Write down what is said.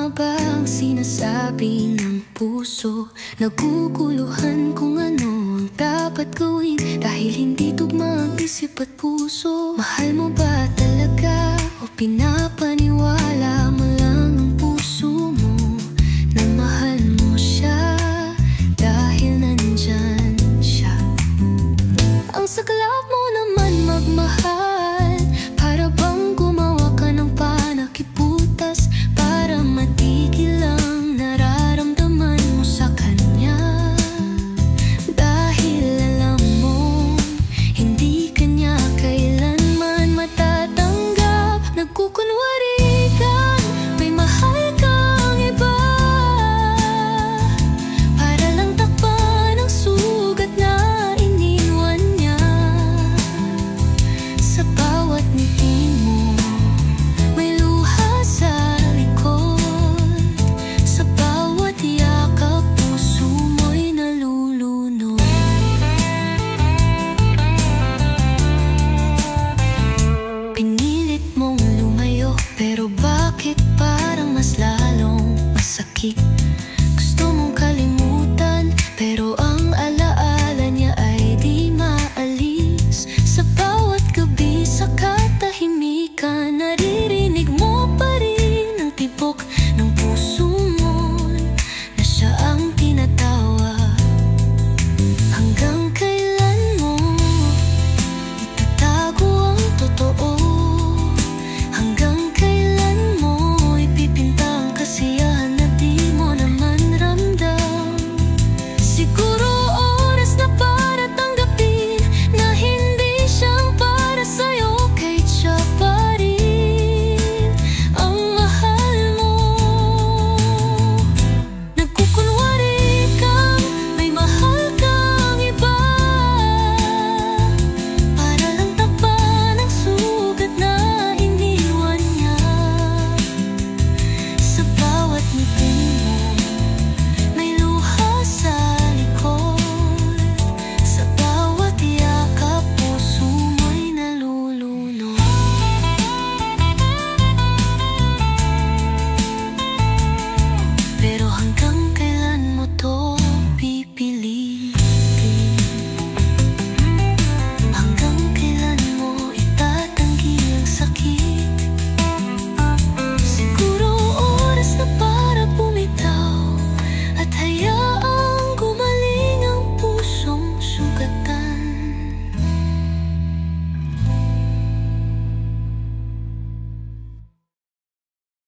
Tama ba ang sinasabi ng puso? Naguguluhan kung ano ang dapat gawin, dahil hindi tugma ang isip at puso. Mahal mo ba talaga o pinapaniwala mo lang ang puso mo na mahal mo siya dahil nandyan siya? Ang saklap mo naman magmahal, para bang gumawa ka ng panakiputas para matigil ang nararamdaman mo sa kanya. Dahil alam mo, hindi kanya kailanman matatanggap. Nagkukunwari kang may mahal kang iba para lang takpan ang sugat na iniwan niya. Sa bawat ngiti mo may luha sa likod, sa bawat yakap puso mo'y nalulunod. Pinilit mong lumayo, pero bakit parang mas lalong masakit?